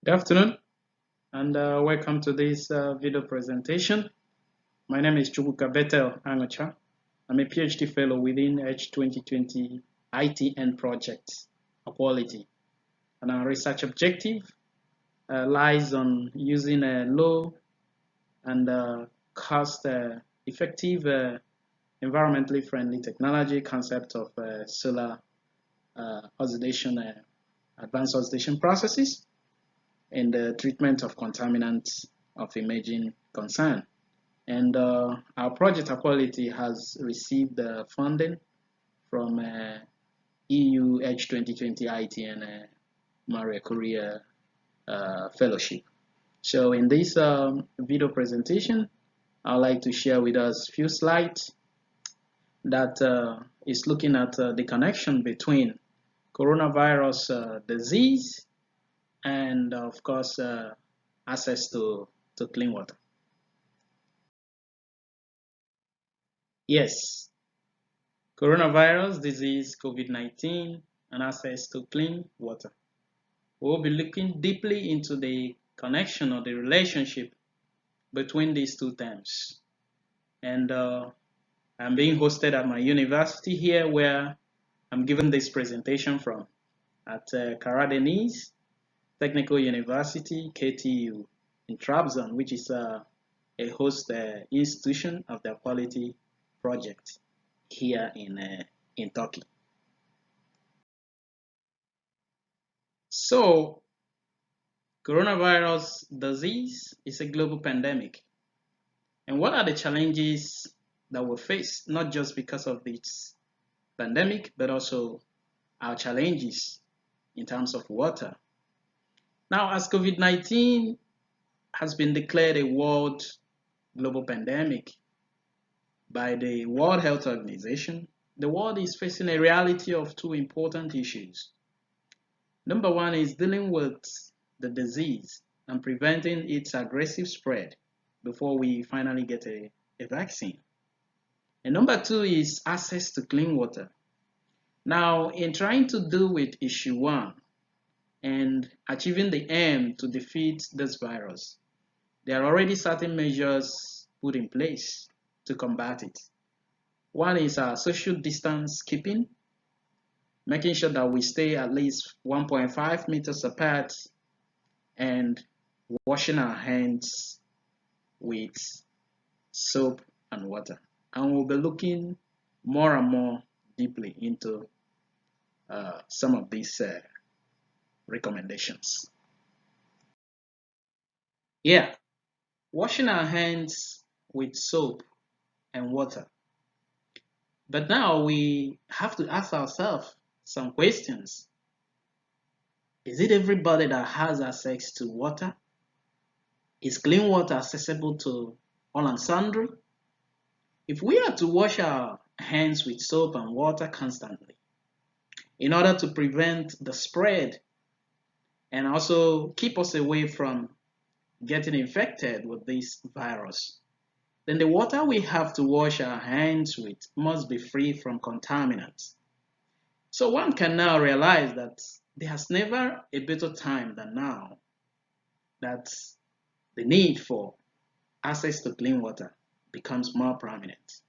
Good afternoon and welcome to this video presentation. My name is Anucha. I'm a PhD fellow within H2020 ITN project, AQUAlity. And our research objective lies on using a low and cost effective environmentally friendly technology concept of solar oxidation, advanced oxidation processes in the treatment of contaminants of emerging concern. And our project AQUAlity has received funding from EU Edge 2020 IT and Maria Korea Fellowship. So in this video presentation, I'd like to share with us a few slides that is looking at the connection between coronavirus disease and of course access to clean water. Yes, coronavirus disease, COVID-19, and access to clean water. We'll be looking deeply into the connection or the relationship between these two terms. And I'm being hosted at my university here where I'm giving this presentation from at Denise Technical University, KTU, in Trabzon, which is a host institution of the AQUAlity project here in Turkey. So, coronavirus disease is a global pandemic. And what are the challenges that we face, not just because of this pandemic, but also our challenges in terms of water? Now, as COVID-19 has been declared a world global pandemic by the World Health Organization, the world is facing a reality of two important issues. Number one is dealing with the disease and preventing its aggressive spread before we finally get a vaccine. And number two is access to clean water. Now, in trying to deal with issue one and achieving the aim to defeat this virus, there are already certain measures put in place to combat it. One is our social distance keeping, making sure that we stay at least 1.5 meters apart and washing our hands with soap and water. And we'll be looking more and more deeply into some of these recommendations. Yeah, washing our hands with soap and water. But now we have to ask ourselves some questions. Is it everybody that has access to water? Is clean water accessible to all and sundry? If we are to wash our hands with soap and water constantly in order to prevent the spread and also keep us away from getting infected with this virus, then the water we have to wash our hands with must be free from contaminants. So one can now realize that there's never a better time than now that the need for access to clean water becomes more prominent.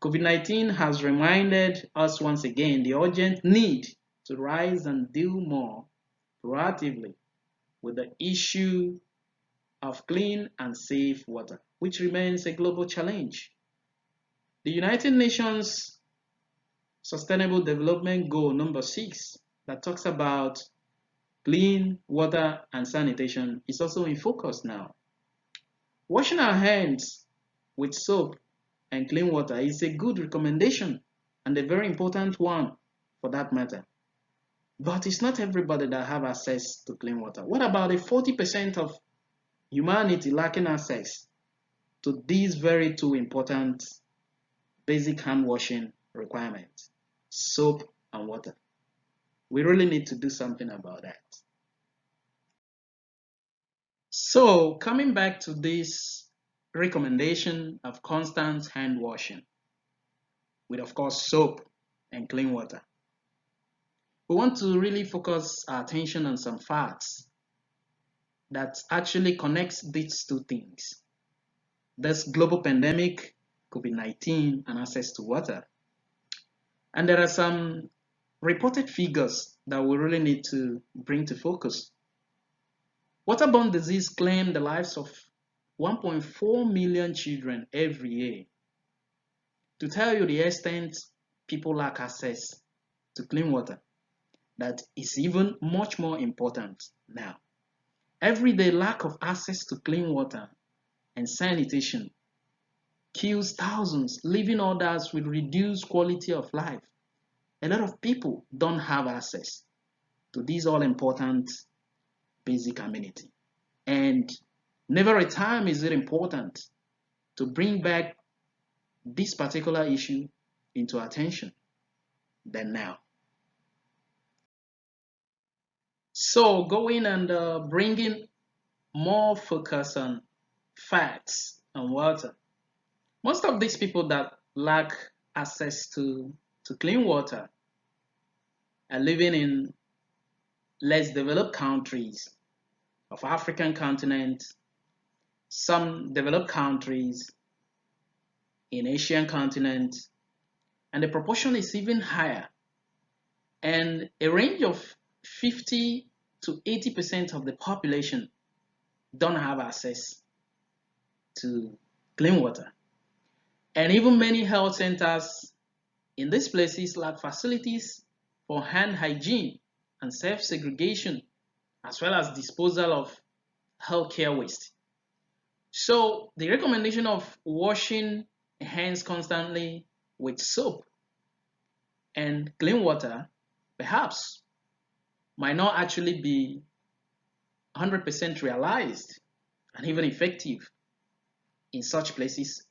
COVID-19 has reminded us once again the urgent need to rise and deal more proactively with the issue of clean and safe water, which remains a global challenge. The United Nations Sustainable Development Goal number 6 that talks about clean water and sanitation is also in focus now. Washing our hands with soap and clean water is a good recommendation and a very important one for that matter. But it's not everybody that have access to clean water. What about the 40% of humanity lacking access to these very two important basic hand washing requirements, soap and water? We really need to do something about that. So coming back to this recommendation of constant hand washing with, of course, soap and clean water, we want to really focus our attention on some facts that actually connects these two things. This global pandemic, COVID-19, and access to water. And there are some reported figures that we really need to bring to focus. Waterborne disease claimed the lives of 1.4 million children every year. To tell you the extent people lack access to clean water, that is even much more important now. Everyday lack of access to clean water and sanitation kills thousands, leaving others with reduced quality of life. A lot of people don't have access to these all-important basic amenity. And never a time is it important to bring back this particular issue into attention than now. So going and bringing more focus on facts and water. Most of these people that lack access to clean water are living in less developed countries of African continent, some developed countries in Asian continent, and the proportion is even higher. And a range of 50 to 80% of the population don't have access to clean water. And even many health centers in these places lack facilities for hand hygiene and self-segregation, as well as disposal of healthcare waste. So the recommendation of washing hands constantly with soap and clean water perhaps might not actually be 100% realized and even effective in such places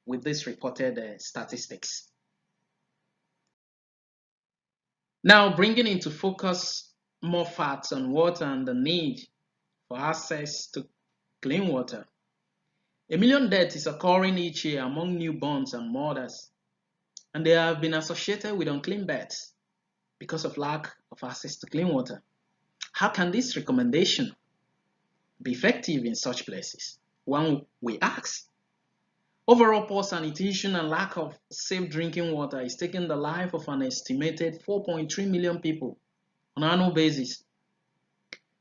with these reported statistics. Now, bringing into focus more facts on water and the need for access to clean water. 1 million deaths is occurring each year among newborns and mothers, and they have been associated with unclean births because of lack of access to clean water. How can this recommendation be effective in such places? One we ask. Overall poor sanitation and lack of safe drinking water is taking the life of an estimated 4.3 million people on an annual basis.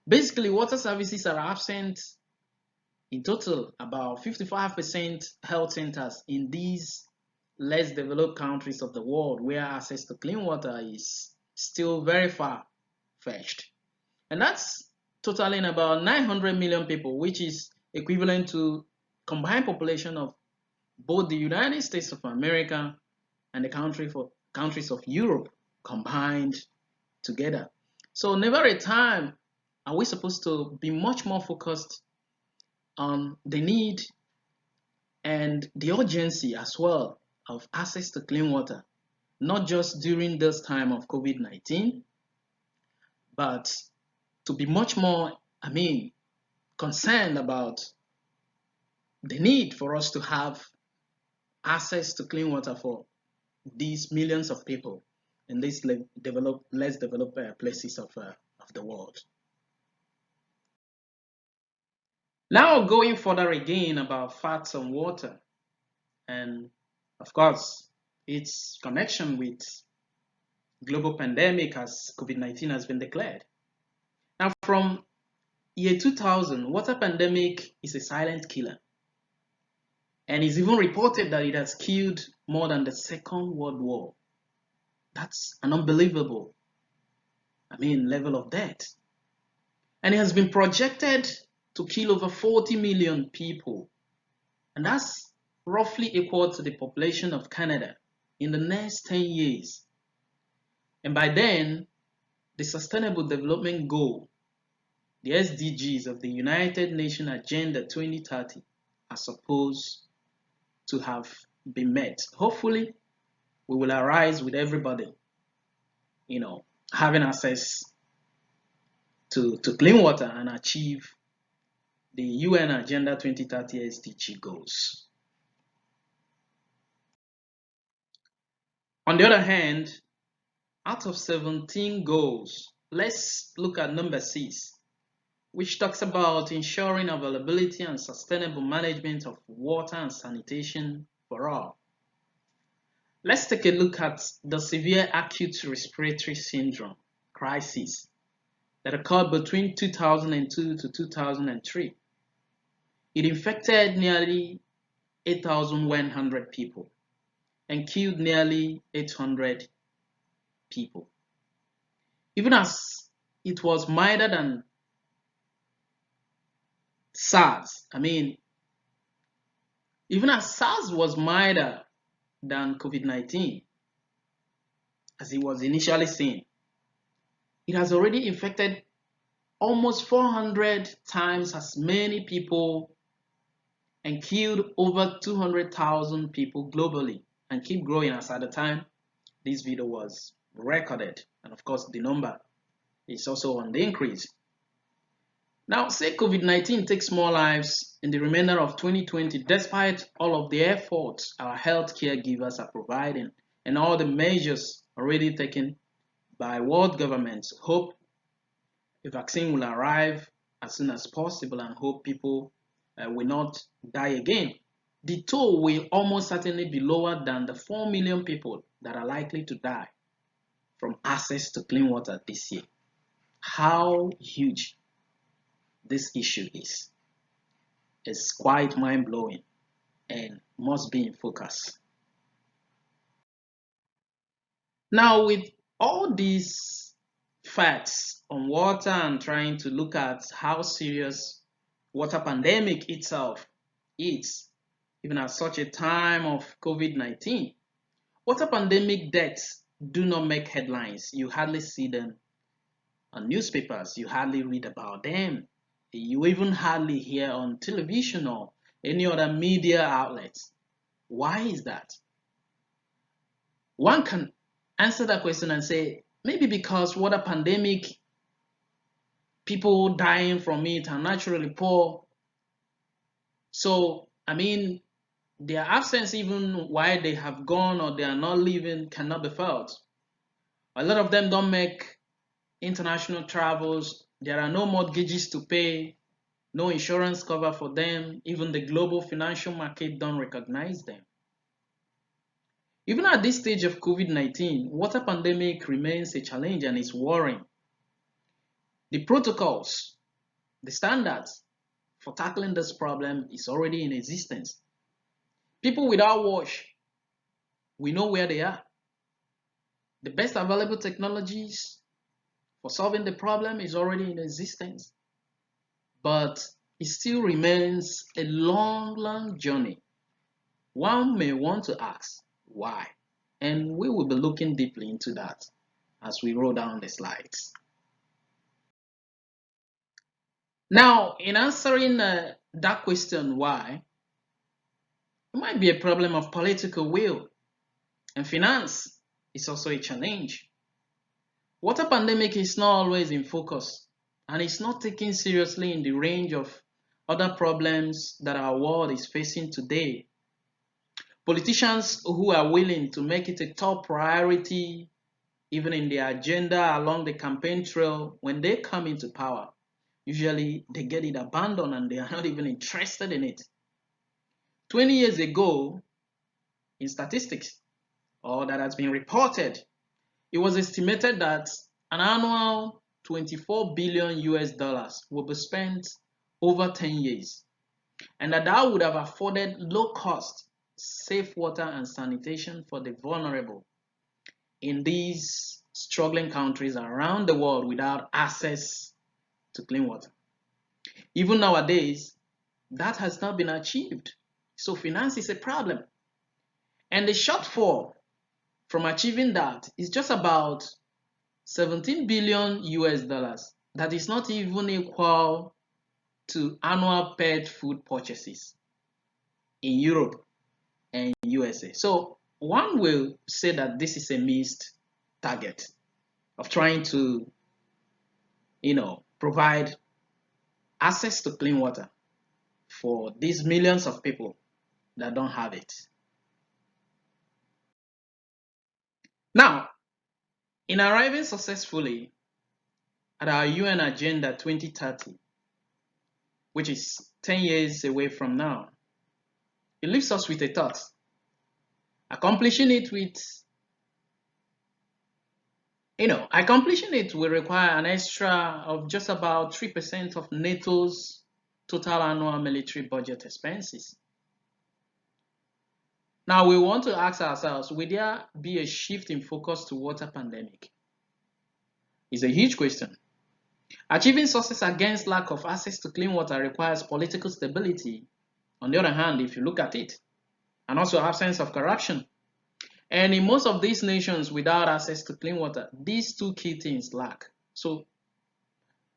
Basically, water services are absent in total about 55% health centers in these less developed countries of the world where access to clean water is still very far-fetched. And that's totaling about 900 million people, which is equivalent to combined population of both the United States of America and the countries of Europe combined together. So never a time are we supposed to be much more focused on the need and the urgency as well of access to clean water, not just during this time of COVID-19, but to be much more, concerned about the need for us to have access to clean water for these millions of people in these less developed places of the world. Now going further again about facts on water and of course its connection with global pandemic as COVID-19 has been declared. Now from year 2000, water pandemic is a silent killer. And it's even reported that it has killed more than the Second World War. That's an unbelievable, level of death. And it has been projected to kill over 40 million people. And that's roughly equal to the population of Canada in the next 10 years. And by then, the Sustainable Development Goal, the SDGs of the United Nations Agenda 2030, are supposed to have been met. Hopefully, we will arise with everybody, having access to clean water and achieve the UN Agenda 2030 SDG goals. On the other hand, out of 17 goals, let's look at number 6. which talks about ensuring availability and sustainable management of water and sanitation for all. Let's take a look at the severe acute respiratory syndrome crisis that occurred between 2002 to 2003. It infected nearly 8,100 people and killed nearly 800 people. Even as it was milder than SARS, even as SARS was milder than COVID-19, as it was initially seen, it has already infected almost 400 times as many people and killed over 200,000 people globally, and keep growing as at the time this video was recorded. And of course, the number is also on the increase. Now, say COVID-19 takes more lives in the remainder of 2020, despite all of the efforts our healthcare givers are providing and all the measures already taken by world governments. Hope a vaccine will arrive as soon as possible and hope people will not die again. The toll will almost certainly be lower than the 4 million people that are likely to die from access to clean water this year. How huge this issue is quite mind-blowing and must be in focus. Now, with all these facts on water and trying to look at how serious water pandemic itself is, even at such a time of COVID-19, water pandemic deaths do not make headlines. You hardly see them on newspapers. You hardly read about them. You even hardly hear on television or any other media outlets. Why is that? One can answer that question and say, maybe because water pandemic, people dying from it are naturally poor. So, their absence, even while they have gone or they are not living, cannot be felt. A lot of them don't make international travels. There are no mortgages to pay, no insurance cover for them. Even the global financial market don't recognize them. Even at this stage of COVID-19, water pandemic remains a challenge and is worrying. The protocols, the standards for tackling this problem is already in existence. People without wash, we know where they are. The best available technologies for solving the problem is already in existence. But it still remains a long journey. One may want to ask, why? And we will be looking deeply into that as we roll down the slides. Now, in answering that question, why, it might be a problem of political will, and finance is also a challenge. Water pandemic is not always in focus, and it's not taken seriously in the range of other problems that our world is facing today. Politicians who are willing to make it a top priority, even in their agenda along the campaign trail, when they come into power, usually they get it abandoned and they are not even interested in it. 20 years ago, in statistics, or that has been reported, it was estimated that an annual 24 billion US dollars will be spent over 10 years, and that would have afforded low-cost, safe water and sanitation for the vulnerable in these struggling countries around the world without access to clean water. Even nowadays, that has not been achieved. So finance is a problem. And the shortfall from achieving that is just about 17 billion US dollars. That is not even equal to annual pet food purchases in Europe and USA. So one will say that this is a missed target of trying to, provide access to clean water for these millions of people that don't have it. Now, in arriving successfully at our UN Agenda 2030, which is 10 years away from now, it leaves us with a thought. Accomplishing it will require an extra of just about 3% of NATO's total annual military budget expenses. Now we want to ask ourselves, will there be a shift in focus to water pandemic? It's a huge question. Achieving success against lack of access to clean water requires political stability, on the other hand, if you look at it, and also absence of corruption. And in most of these nations without access to clean water, these two key things lack. So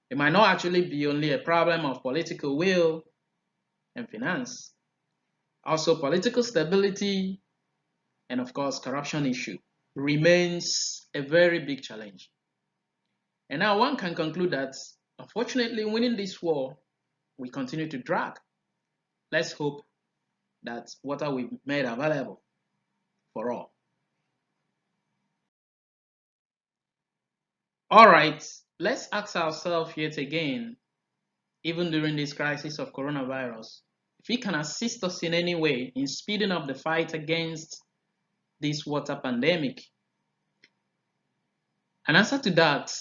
it might not actually be only a problem of political will and finance. Also, political stability and, of course, corruption issue remains a very big challenge. And now one can conclude that, unfortunately, winning this war will continue to drag. Let's hope that water will be made available for all. All right, let's ask ourselves yet again, even during this crisis of coronavirus, if it can assist us in any way in speeding up the fight against this water pandemic. An answer to that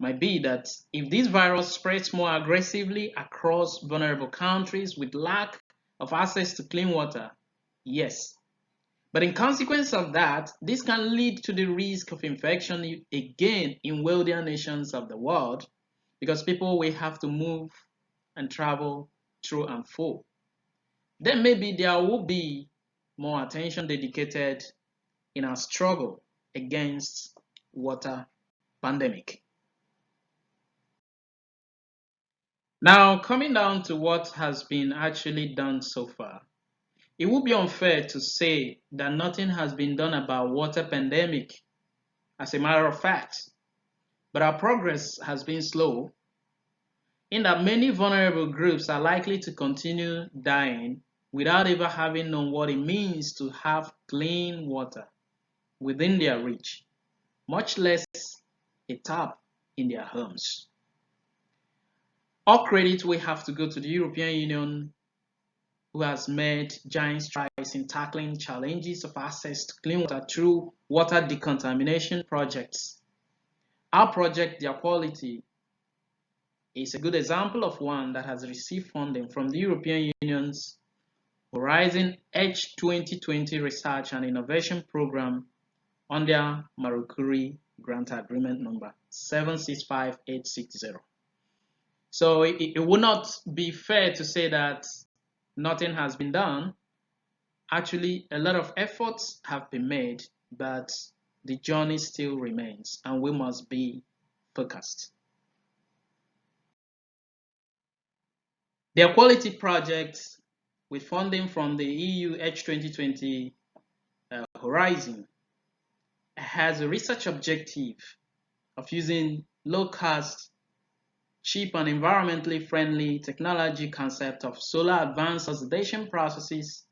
might be that if this virus spreads more aggressively across vulnerable countries with lack of access to clean water, yes. But in consequence of that, this can lead to the risk of infection again in wealthier nations of the world, because people will have to move and travel through and through. Then maybe there will be more attention dedicated in our struggle against water pandemic. Now, coming down to what has been actually done so far, it would be unfair to say that nothing has been done about water pandemic. As a matter of fact, but our progress has been slow, in that many vulnerable groups are likely to continue dying without ever having known what it means to have clean water within their reach, much less a tap in their homes. All credit will have to go to the European Union, who has made giant strides in tackling challenges of access to clean water through water decontamination projects. Our project, the AQUAlity, is a good example of one that has received funding from the European Union's Horizon Edge 2020 Research and Innovation Program under Marie Curie Grant Agreement number 765860. So it would not be fair to say that nothing has been done. Actually, a lot of efforts have been made, but the journey still remains, and we must be focused. The AQUAlity project, with funding from the EU Edge 2020 Horizon, has a research objective of using low-cost, cheap and environmentally friendly technology concept of solar advanced oxidation processes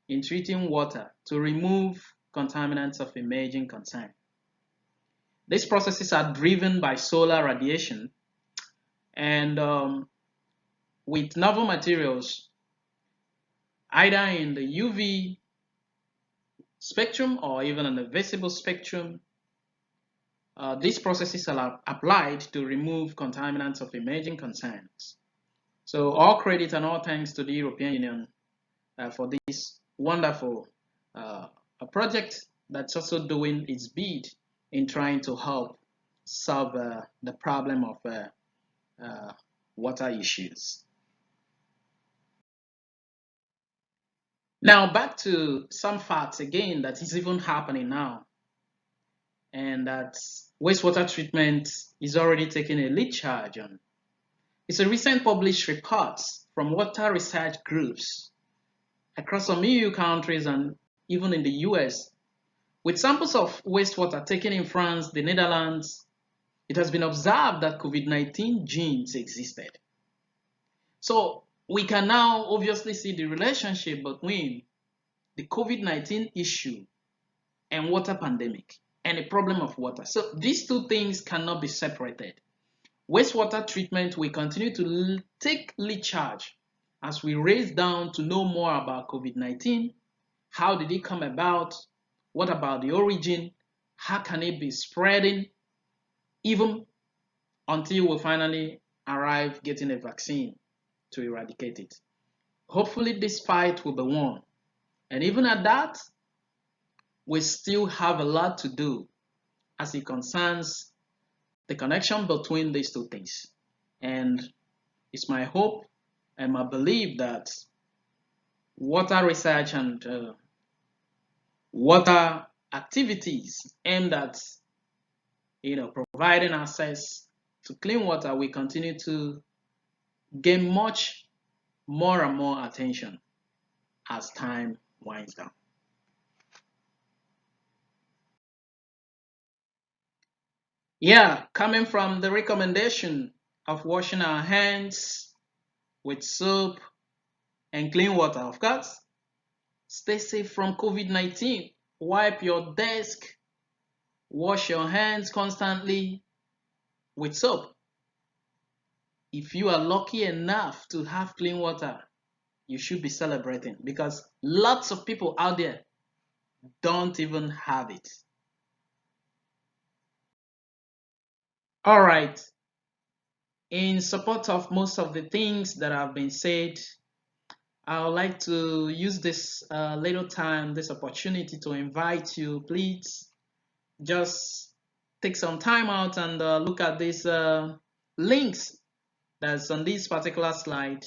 in treating water to remove contaminants of emerging concern. These processes are driven by solar radiation, and with novel materials, either in the UV spectrum or even in the visible spectrum, these processes are applied to remove contaminants of emerging concerns. So all credit and all thanks to the European Union for this wonderful project that's also doing its bit in trying to help solve the problem of water issues. Now back to some facts again that is even happening now, and that wastewater treatment is already taking a lead charge on. It's a recent published report from water research groups across some EU countries and even in the US. With samples of wastewater taken in France, the Netherlands, it has been observed that COVID-19 genes existed. So we can now obviously see the relationship between the COVID-19 issue and water pandemic and the problem of water. So these two things cannot be separated. Wastewater treatment will continue to take lead charge as we race down to know more about COVID-19. How did it come about? What about the origin? How can it be spreading? Even until we finally arrive getting a vaccine to eradicate it. Hopefully this fight will be won. And even at that, we still have a lot to do as it concerns the connection between these two things. And it's my hope and my belief that water research and water activities aimed at providing access to clean water will continue to gain much more and more attention as time winds down. Yeah, coming from the recommendation of washing our hands with soap and clean water, of course. Stay safe from COVID-19. Wipe your desk. Wash your hands constantly with soap. If you are lucky enough to have clean water, you should be celebrating because lots of people out there don't even have it. All right. In support of most of the things that have been said, I would like to use this little time, this opportunity to invite you, please just take some time out and look at these links that's on this particular slide.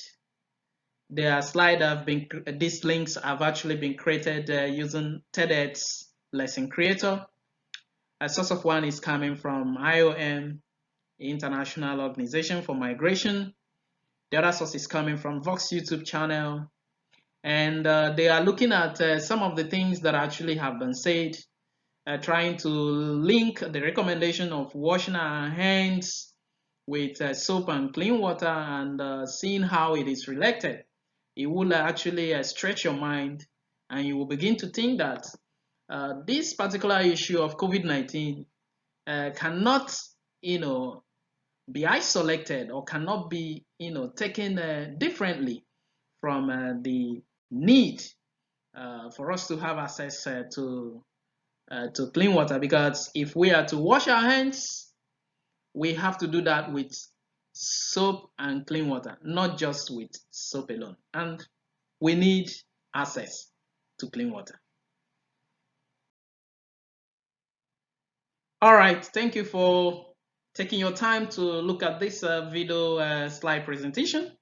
These links have actually been created using TEDx Lesson Creator. A source of one is coming from IOM, International Organization for Migration. The other source is coming from Vox YouTube channel. And they are looking at some of the things that actually have been said, trying to link the recommendation of washing our hands with soap and clean water and seeing how it is related. It will actually stretch your mind and you will begin to think that this particular issue of COVID-19 cannot, be isolated or cannot be, taken differently from the need for us to have access to clean water, because if we are to wash our hands, we have to do that with soap and clean water, not just with soap alone. And we need access to clean water. All right, thank you for taking your time to look at this video slide presentation.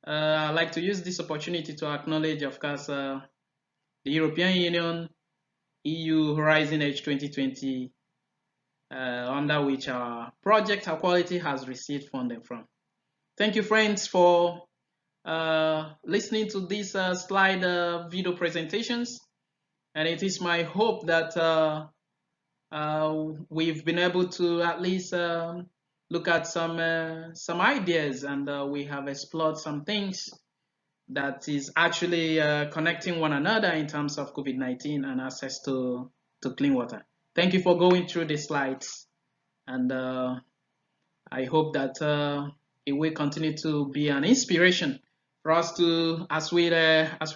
I'd like to use this opportunity to acknowledge, of course, the European Union, EU Horizon Edge 2020, under which our project AQUAlity has received funding from. Thank you, friends, for listening to these slide video presentations. And it is my hope that we've been able to at least look at some ideas, and we have explored some things that is actually connecting one another in terms of COVID-19 and access to clean water. Thank you for going through the slides, and I hope that it will continue to be an inspiration for us to, as we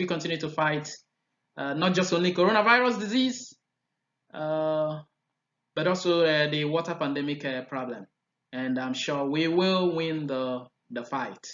continue to fight not just only coronavirus disease, but also the water pandemic problem. And I'm sure we will win the fight.